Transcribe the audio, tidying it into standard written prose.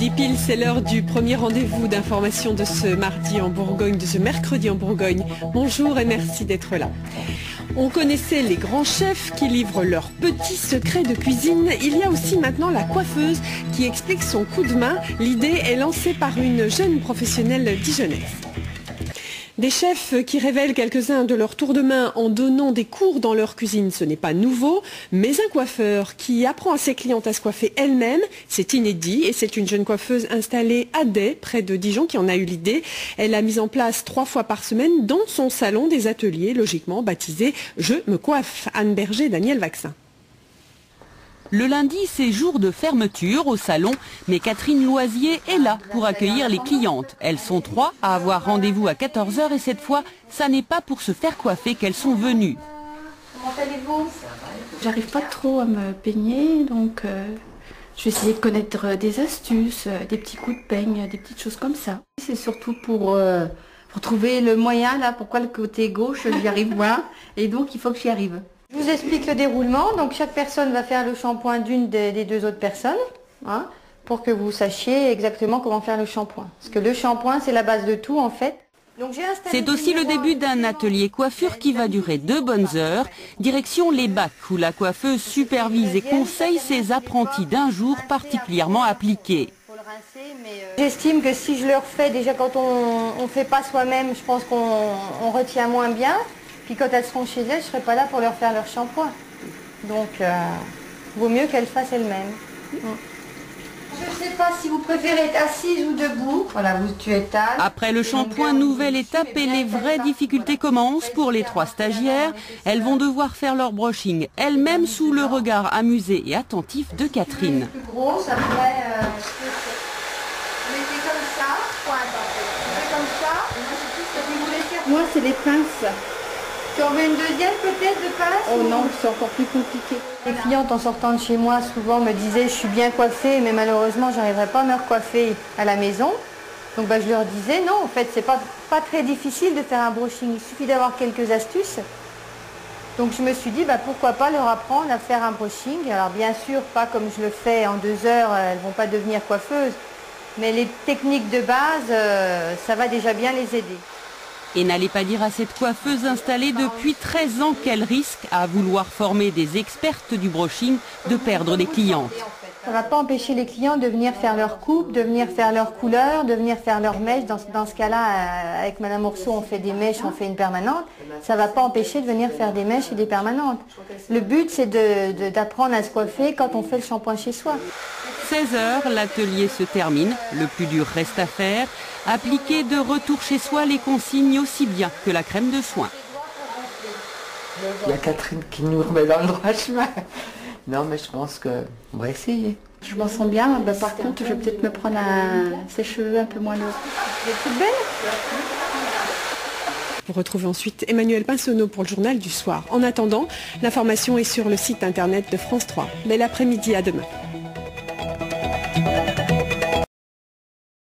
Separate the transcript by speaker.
Speaker 1: Midi pile, c'est l'heure du premier rendez-vous d'information de ce mardi en Bourgogne, de ce mercredi en Bourgogne. Bonjour et merci d'être là. On connaissait les grands chefs qui livrent leurs petits secrets de cuisine. Il y a aussi maintenant la coiffeuse qui explique son coup de main. L'idée est lancée par une jeune professionnelle dijonnaise. Des chefs qui révèlent quelques-uns de leur tour de main en donnant des cours dans leur cuisine, ce n'est pas nouveau, mais un coiffeur qui apprend à ses clientes à se coiffer elle-même, c'est inédit et c'est une jeune coiffeuse installée à Day, près de Dijon, qui en a eu l'idée. Elle a mis en place 3 fois par semaine dans son salon des ateliers, logiquement baptisés « Je me coiffe ». Anne Berger, Daniel Vaccin.
Speaker 2: Le lundi, c'est jour de fermeture au salon, mais Catherine Loisier est là pour accueillir les clientes. Elles sont 3 à avoir rendez-vous à 14 h et cette fois, ça n'est pas pour se faire coiffer qu'elles sont venues.
Speaker 3: Comment allez-vous? J'arrive pas trop à me peigner, donc je vais essayer de connaître des astuces, des petits coups de peigne, des petites choses comme ça. C'est surtout pour trouver le moyen, là, pourquoi le côté gauche, j'y arrive moins, et donc il faut que j'y arrive. Je vous explique le déroulement. Donc chaque personne va faire le shampoing d'une des 2 autres personnes, hein, pour que vous sachiez exactement comment faire le shampoing. Parce que le shampoing, c'est la base de tout en fait.
Speaker 2: C'est aussi le début d'un atelier coiffure qui va durer 2 bonnes heures. Direction les bacs où la coiffeuse supervise et conseille ses apprentis d'un jour particulièrement appliqués.
Speaker 3: J'estime que si je le refais, déjà quand on ne fait pas soi-même, je pense qu'on retient moins bien. Puis quand elles seront chez elles, je ne serai pas là pour leur faire leur shampoing. Donc, vaut mieux qu'elles fassent elles-mêmes. Je ne sais pas si vous préférez être assise ou debout. Voilà, tu étales.
Speaker 2: Après le shampoing, nouvelle étape et les vraies difficultés commencent pour les 3 stagiaires. Elles vont devoir faire leur brushing elles-mêmes sous le regard amusé et attentif de Catherine.
Speaker 3: Plus grosse, après, mettez comme ça, pointe en fait. Comme ça. Moi, c'est les pinces. Tu en veux une deuxième peut-être de pince? Oh non, c'est encore plus compliqué. Les clientes en sortant de chez moi souvent me disaient je suis bien coiffée mais malheureusement j'arriverai pas à me recoiffer à la maison. Donc je leur disais non, en fait c'est pas très difficile de faire un brushing, il suffit d'avoir quelques astuces. Donc je me suis dit pourquoi pas leur apprendre à faire un brushing. Alors bien sûr pas comme je le fais en 2 heures, elles vont pas devenir coiffeuses. Mais les techniques de base, ça va déjà bien les aider.
Speaker 2: Et n'allez pas dire à cette coiffeuse installée depuis 13 ans qu'elle risque, à vouloir former des expertes du brushing, de perdre des clientes.
Speaker 3: Ça ne va pas empêcher les clients de venir faire leur coupe, de venir faire leur couleur, de venir faire leurs mèches. Dans ce cas-là, avec Madame Ourceau, on fait des mèches, on fait une permanente. Ça ne va pas empêcher de venir faire des mèches et des permanentes. Le but, c'est d'apprendre à se coiffer quand on fait le shampoing chez soi.
Speaker 2: 16 h, l'atelier se termine. Le plus dur reste à faire. Appliquer de retour chez soi les consignes aussi bien que la crème de soin.
Speaker 4: Il y a Catherine qui nous remet dans le droit chemin. Non, mais je pense qu'on va essayer.
Speaker 3: Je m'en sens bien. Par contre, je vais peut-être me prendre ses cheveux un peu moins lourds. Vous êtes toute belle.
Speaker 1: Vous retrouvez ensuite Emmanuel Pinsonneau pour le journal du soir. En attendant, l'information est sur le site internet de France 3. Bel après-midi, à demain.